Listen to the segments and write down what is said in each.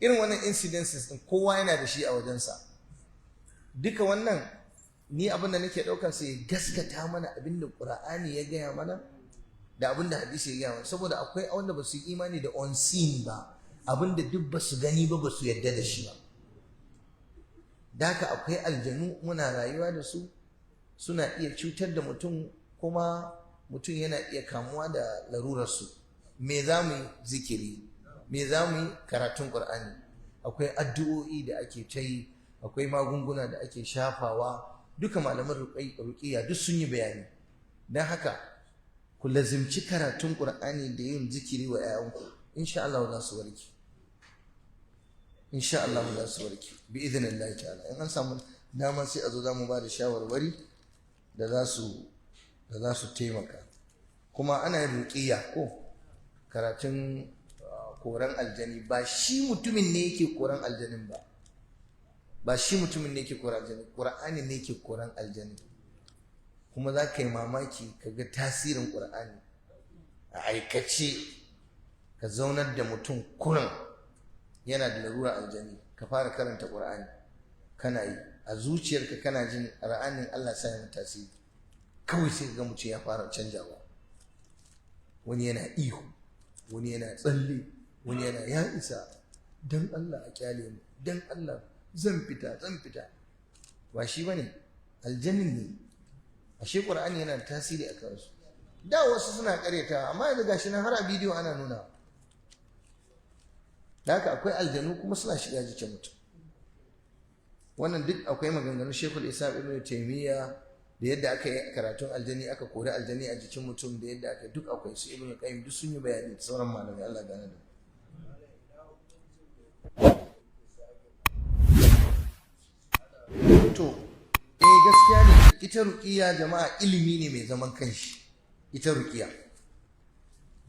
irin wannan incidences din kowa yana da shi a wajensa. Duka wannan ni abin da nake ɗaukar sai gaskata mana abin da Qur'ani ya gaya mana da abin da hadisi ya gaya mana, saboda akwai wanda ba su yi imani da unseen ba, abin da duk ba su gani ba su yarda da shi ba. Da haka akwai aljanu muna rayuwa da su, suna iya cutar da mutum, kuma mutum yana iya kamuwa da larurarsu. Me za mu yi? Zikiri. Me za mu yi? Karatun Qur'ani. Akwai addu'o'i da ake ta yi, akwai magunguna da ake shafawa, duka malaman ruqiyya duk sun yi bayani. Don haka ku lazimci karatun Qur'ani da yin zikiri wa 'ya'yanku, insha Allah za su warke. Insha Allah za su warke bi idhnillahi ta'ala. In an samu dama sai a zo za mu ba da shawarwari da za su taimaka. Kuma ana yin ruqiyya ko karatun koran aljani, ba shi mutumin ne yake koran aljanin ba, ba shi mutumin ne yake koran aljani, Qur'ani ne yake koran aljani. Kuma za ka yi mamaki ka ga tasirin Qur'ani a aikace. Ka zaunar da mutum kurin yana da larura aljani, ka fara karanta Qur'ani kana yi a zuciyarka, kana jin ra'anin Allah sa ya tasiri, kawai sai ga mutum ya fara canjawa. Wani yana ihu, wani yana tsalle, wani yana ya isa, dan Allah a kyale mu, dan Allah zan fita. Ba shi bane, aljanin ne. Ashe Qur'ani yana da tasiri a kansu. Da wasu suna karyata, amma yanzu gashi nan har a bidiyo ana nuna. Da haka akwai aljanu kuma suna shiga jikin mutum. Wannan duk akwai maganganun Sheikhul Islam Ibn Taymiyyah da yadda aka yi karatun aljani, aka kori aljani a jikin mutum, da yadda aka duk akwai su Ibn Qayyim duk sun yi bayani da sauran malamai. Allah gane da to gaskiya ne, ita ruqiyya jama'a ilimi ne mai zaman kanshi. Ita ruqiyya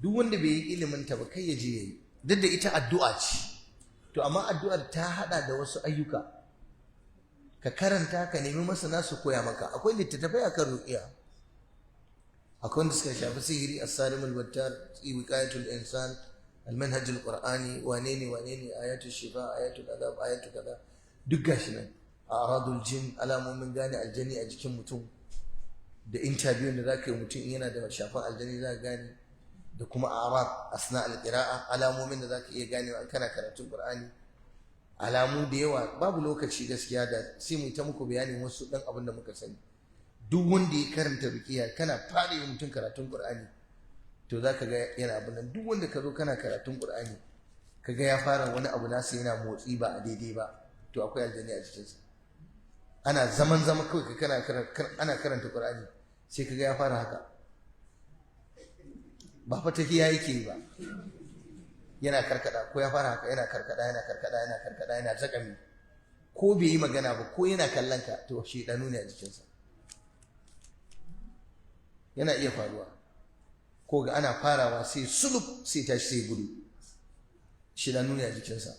duk wanda bai yi ilimin ta ba kai ya je yayi, duk da ita addu'a ce, to amma addu'ar ta hada da wasu ayyuka. Ka karanta, ka nemi masana su koya maka. Akwai littattafai akan ruqiyya, akwai wanda suka shafi sihiri, as-salim al-battar, wiqayatul insan, al-manhaj al-qur'ani, wane ne ayatul shifa, ayatul adab, ayatul kaza, duk gashi nan. A'radul jin, alamomin gane aljani a jikin mutum, da interview da zaka yi mutum in yana da shafan aljani za ka gane, da kuma a'rad asna al-qira'a, alamomin da zaka iya ganewa kana karatun Qur'ani. Alamu da yawa, babu lokaci gaskiya da sai mu ta muku bayanin wasu dan abin da muka sani. Duk wanda ya karanta ruqiyya, kana fara yin mutum karatun Qur'ani, to zaka ga yana abin nan. Duk wanda ka zo kana karatun Qur'ani kaga ya fara wani abu nasa yana motsi ba a daidai ba, to akwai aljani a jikinsa. Ana zama kawai ana karanta Qur'ani sai kaga ya fara haka, ba fa tafiya yake yi ba, yana karkada, ko ya fara haka yana karkada yana zakami, ko bai yi magana ba, ko yana kallon ka, to shedanu ne a jikinsa. Yana iya faruwa, ko ga ana farawa sai sulub sai tashi sai gudu, shedanu ne a jikinsa.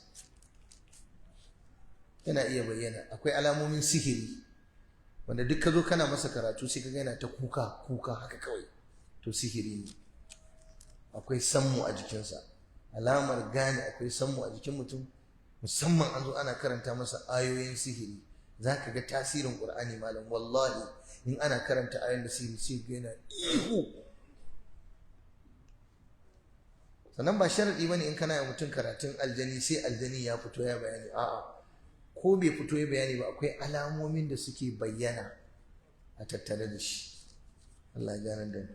Yana iya bayyana. Akwai alamomin sihiri wanda duk ka zo kana masa karatu sai ka ga yana ta kuka haka kawai, to sihiri ne. Akwai sammu a jikinsa, alamar gane akwai sammu a jikin mutum, musamman an zo ana karanta masa ayoyin sihiri, za ka ga tasirin Qur'ani malam. Wallahi in ana karanta ayoyin da sihiri sai ga yana ihu. Sannan ba sharadi bane in kana yi mutum karatun aljani sai aljani ya fito ya bayani, a'a, ko bai fito ya bayani ba, akwai alamomin da suke bayyana a tattare da shi. Allah ya gane da mu.